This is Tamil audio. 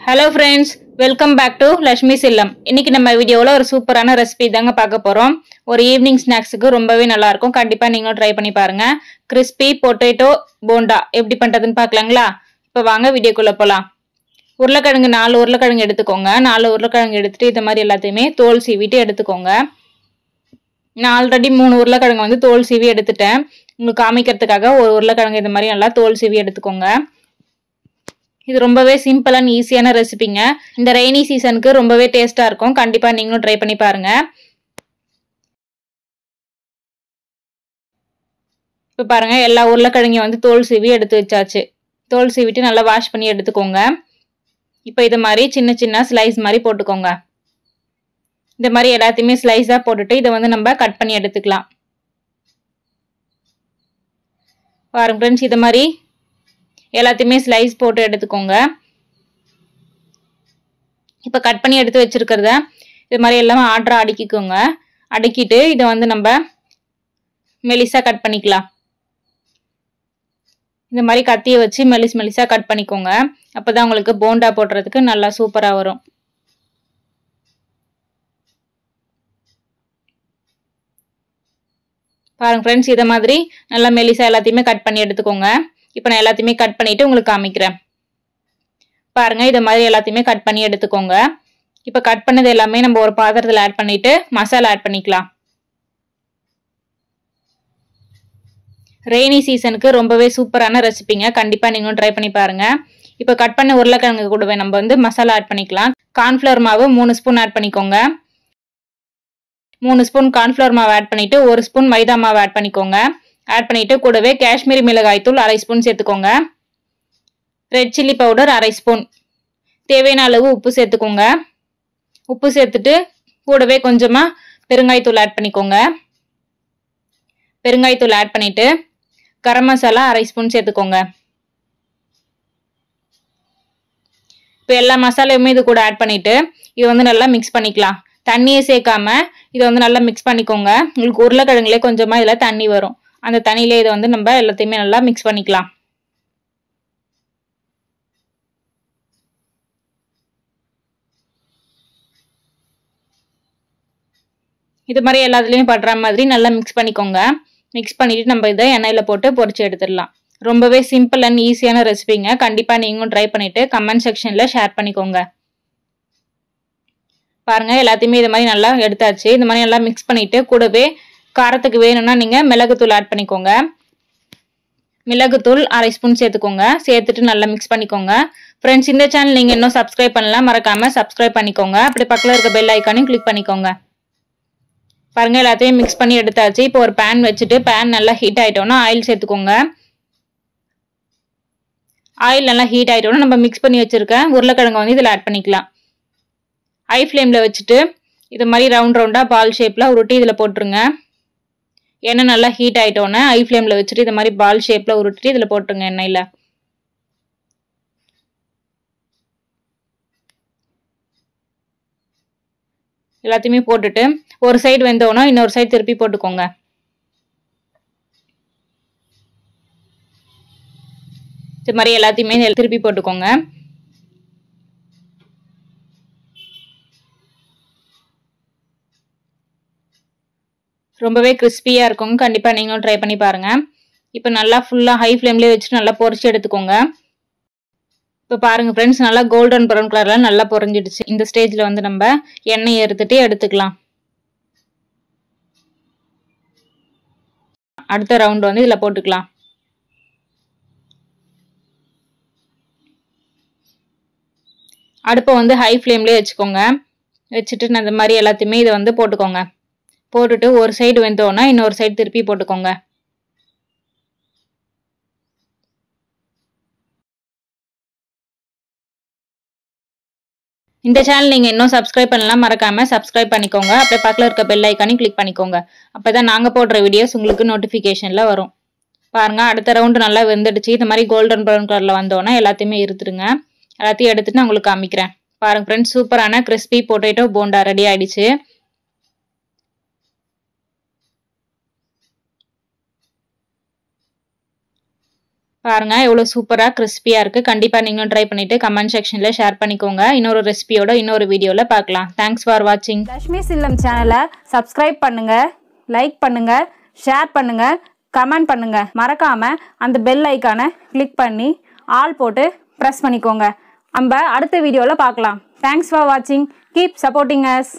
Hello friends, welcome back to Lakshmi Sillam. இன்னைக்கு நம்ம வீடியோல ஒரு சூப்பரான ரெசிபி தாங்க பார்க்க போறோம். ஒரு ஈவினிங் ஸ்நாக்ஸ்க்கு ரொம்பவே நல்லா இருக்கும். கண்டிப்பா நீங்களும் ட்ரை பண்ணி பாருங்க. கிறிஸ்பி பொட்டேட்டோ போண்டா எப்படி பண்றதுன்னு பார்க்கலாங்களா? இப்போ வாங்க வீடியோக்குள்ள போலாம். உருளைக்கிழங்கு 4 உருளைக்கிழங்கு எடுத்துக்கோங்க. 4 உருளைக்கிழங்கு எடுத்துட்டு இந்த மாதிரி எல்லாத்தையுமே தோல் சீவிட்டு எடுத்துக்கோங்க. நான் ஆல்ரெடி 3 உருளைக்கிழங்கு வந்து தோல் சீவி எடுத்துட்டேன். உங்களுக்கு காமிக்கிறதுக்காக ஒரு உருளைக்கிழங்கு இந்த மாதிரி நல்லா தோல் சீவி எடுத்துக்கோங்க. இது ரொம்பவே சிம்பிள் அண்ட் ஈஸியான ரெசிபிங்க. இந்த ரெய்னி சீசனுக்கு ரொம்பவே டேஸ்டா இருக்கும். கண்டிப்பா நீங்களும் ட்ரை பண்ணி பாருங்க. இப்போ பாருங்க எல்லா உருளைக்கிழங்கையும் வந்து தோல் சீவி எடுத்து வச்சாச்சு. தோல் சீவிட்டு நல்லா வாஷ் பண்ணி எடுத்துக்கோங்க. இப்போ இது மாதிரி சின்ன சின்ன ஸ்லைஸ் மாதிரி போட்டுக்கோங்க. இந்த மாதிரி எல்லாத்தையுமே ஸ்லைஸா போட்டுட்டு இதை வந்து நம்ம கட் பண்ணி எடுத்துக்கலாம். பாருங்க ஃப்ரெண்ட்ஸ், இது மாதிரி எல்லாத்தையுமே ஸ்லைஸ் போட்டு எடுத்துக்கோங்க. இப்போ கட் பண்ணி எடுத்து வச்சிருக்கிறத இது மாதிரி எல்லாம் ஆர்டரா அடுக்கிக்கோங்க. அடுக்கிட்டு இதை வந்து நம்ம மெலிசா கட் பண்ணிக்கலாம். இந்த மாதிரி கத்தியை வச்சு மெலிசா கட் பண்ணிக்கோங்க. அப்பதான் உங்களுக்கு போண்டா போடுறதுக்கு நல்லா சூப்பரா வரும். பாருங்க ஃப்ரெண்ட்ஸ், இதை மாதிரி நல்லா மெலிசா எல்லாத்தையுமே கட் பண்ணி எடுத்துக்கோங்க. இப்போ நான் எல்லாத்தையுமே கட் பண்ணிட்டு உங்களுக்கு காமிக்கிறேன். பாருங்க, இதை மாதிரி எல்லாத்தையுமே கட் பண்ணி எடுத்துக்கோங்க. இப்போ கட் பண்ணது எல்லாமே நம்ம ஒரு பாத்திரத்தில் ஆட் பண்ணிட்டு மசாலா ஆட் பண்ணிக்கலாம். ரெய்னி சீசனுக்கு ரொம்பவே சூப்பரான ரெசிபிங்க. கண்டிப்பா நீங்களும் ட்ரை பண்ணி பாருங்க. இப்போ கட் பண்ண உருளைக்கிழங்கு கூடவே நம்ம வந்து மசாலா ஆட் பண்ணிக்கலாம். கார்ன்ஃப்ளவர் மாவு 3 ஸ்பூன் ஆட் பண்ணிக்கோங்க. 3 ஸ்பூன் கார்ன்ஃப்ளவர் மாவு ஆட் பண்ணிட்டு 1 ஸ்பூன் மைதா மாவு ஆட் பண்ணிக்கோங்க. ஆட் பண்ணிட்டு கூடவே காஷ்மீரி மிளகாய் தூள் 1/2 ஸ்பூன் சேர்த்துக்கோங்க. Red chilli powder 1/2 spoon. தேவையான அளவு உப்பு சேர்த்துக்கோங்க. உப்பு சேர்த்துட்டு கூடவே கொஞ்சமா பெருங்காயத்தூள் ஆட் பண்ணிக்கோங்க. பெருங்காயத்தூள் ஆட் பண்ணிட்டு கரம் மசாலா 1/2 ஸ்பூன் சேர்த்துக்கோங்க. இப்போ எல்லா மசாலையுமே இது கூட ஆட் பண்ணிட்டு இது வந்து நல்லா மிக்ஸ் பண்ணிக்கலாம். தண்ணியை சேர்க்காம இதை வந்து நல்லா மிக்ஸ் பண்ணிக்கோங்க. உங்களுக்கு உருளைக்கிழங்குலே கொஞ்சமா இதில் தண்ணி வரும். அந்த தண்ணியிலே இதை வந்து நம்ம எல்லாத்தையுமே நல்லா மிக்ஸ் பண்ணிக்கலாம். இது மாதிரி எல்லாத்துலேயுமே படுற மாதிரி நல்லா மிக்ஸ் பண்ணிக்கோங்க. மிக்ஸ் பண்ணிட்டு நம்ம இதை எண்ணெயில் போட்டு பொரிச்சு எடுத்துடலாம். ரொம்பவே சிம்பிள் அண்ட் ஈஸியான ரெசிபிங்க. கண்டிப்பாக நீங்களும் ட்ரை பண்ணிட்டு கமெண்ட் செக்ஷனில் ஷேர் பண்ணிக்கோங்க. பாருங்க, எல்லாத்தையுமே இது மாதிரி நல்லா எடுத்தாச்சு. இந்த மாதிரி நல்லா மிக்ஸ் பண்ணிட்டு கூடவே காரத்துக்கு வேணும்னா நீங்கள் மிளகுத்தூள் ஆட் பண்ணிக்கோங்க. மிளகுத்தூள் 1/2 ஸ்பூன் சேர்த்துக்கோங்க. சேர்த்துட்டு நல்லா மிக்ஸ் பண்ணிக்கோங்க. ஃப்ரெண்ட்ஸ், இந்த சேனல் நீங்கள் இன்னும் சப்ஸ்கிரைப் பண்ணலாம், மறக்காம சப்ஸ்கிரைப் பண்ணிக்கோங்க. அப்படி பக்கத்தில் இருக்க பெல் ஐக்கானையும் கிளிக் பண்ணிக்கோங்க. பாருங்க, எல்லாத்தையும் மிக்ஸ் பண்ணி எடுத்தாச்சு. இப்போ ஒரு பேன் வச்சுட்டு பேன் நல்லா ஹீட் ஆயிட்டோம்னா ஆயில் சேர்த்துக்கோங்க. ஆயில் நல்லா ஹீட் ஆயிட்டோம்னா நம்ம மிக்ஸ் பண்ணி வச்சிருக்க உருளைக்கிழங்கு வந்து இதில் ஆட் பண்ணிக்கலாம். ஹை ஃப்ளேமில் வச்சுட்டு இது மாதிரி ரவுண்டா பால் ஷேப்பில் உருட்டி இதில் போட்டுருங்க. எண்ணெய் நல்லா ஹீட் ஆயிட்டோன்னே ஹை ஃப்ளேமில் வச்சுட்டு இது மாதிரி பால் ஷேப்பில் உருட்டி இதில் போட்டுருங்க எண்ணெயில். எல்லாத்தையுமே போட்டுட்டு ஒரு சைடு வெந்தோன்னா இன்னொரு சைடு திருப்பி போட்டுக்கோங்க. இது மாதிரி எல்லாத்தையுமே திருப்பி போட்டுக்கோங்க. ரொம்பவே கிறிஸ்பியாக இருக்கும். கண்டிப்பாக நீங்களும் ட்ரை பண்ணி பாருங்க. இப்போ நல்லா ஃபுல்லாக ஹை ஃப்ளேம்லேயே வச்சுட்டு நல்லா பொரிச்சு எடுத்துக்கோங்க. இப்போ பாருங்க ஃப்ரெண்ட்ஸ், நல்லா கோல்டன் ப்ரௌன் கலரில் நல்லா பொரிஞ்சிடுச்சு. இந்த ஸ்டேஜில் வந்து நம்ம எண்ணெயை எடுத்துக்கலாம். அடுத்த ரவுண்ட் வந்து இதில் போட்டுக்கலாம். அடுப்பை வந்து ஹை ஃப்ளேம்லேயே வச்சுக்கோங்க. வச்சுட்டு நான் இந்த மாதிரி எல்லாத்தையுமே இதை வந்து போட்டுக்கோங்க. போட்டுட்டு ஒரு சைடு வெந்தோன்னா இன்னொரு சைடு திருப்பி போட்டுக்கோங்க. இந்த சேனல் நீங்கள் இன்னும் சப்ஸ்கிரைப் பண்ணலாம், மறக்காம சப்ஸ்கிரைப் பண்ணிக்கோங்க. அப்படியே பக்கத்தில் இருக்க பெல் ஐக்கானையும் கிளிக் பண்ணிக்கோங்க. அப்பதான் நாங்கள் போடுற வீடியோஸ் உங்களுக்கு நோட்டிஃபிகேஷனில் வரும். பாருங்க, அடுத்த ரவுண்டு நல்லா வெந்துடுச்சு. இந்த மாதிரி கோல்டன் ப்ரௌன் கலரில் வந்தோன்னா எல்லாத்தையுமே இருத்துருங்க. எல்லாத்தையும் எடுத்துட்டு நான் உங்களுக்கு காமிக்கிறேன். பாருங்க ஃப்ரெண்ட்ஸ், சூப்பரான கிறிஸ்பி பொட்டேட்டோ போண்டா ரெடி ஆயிடுச்சு. பாருங்க எவ்வளவு சூப்பரா கிறிஸ்பியா இருக்கு. கண்டிப்பா நீங்களும் ட்ரை பண்ணிட்டு கமெண்ட் செக்ஷன்ல ஷேர் பண்ணிக்கோங்க. இன்னொரு ரெசிபியோட இன்னொரு வீடியோல பார்க்கலாம். தேங்க்ஸ் ஃபார் வாட்சிங். லக்ஷ்மிஸ் இல்லம் சேனலை சப்ஸ்கிரைப் பண்ணுங்க, லைக் பண்ணுங்க, ஷேர் பண்ணுங்க, கமெண்ட் பண்ணுங்க. மறக்காம அந்த பெல் ஐக்கானை கிளிக் பண்ணி ஆல் போட்டு ப்ரெஸ் பண்ணிக்கோங்க. நம்ம அடுத்த வீடியோவில் பார்க்கலாம். தேங்க்ஸ் ஃபார் வாட்சிங். Keep supporting us.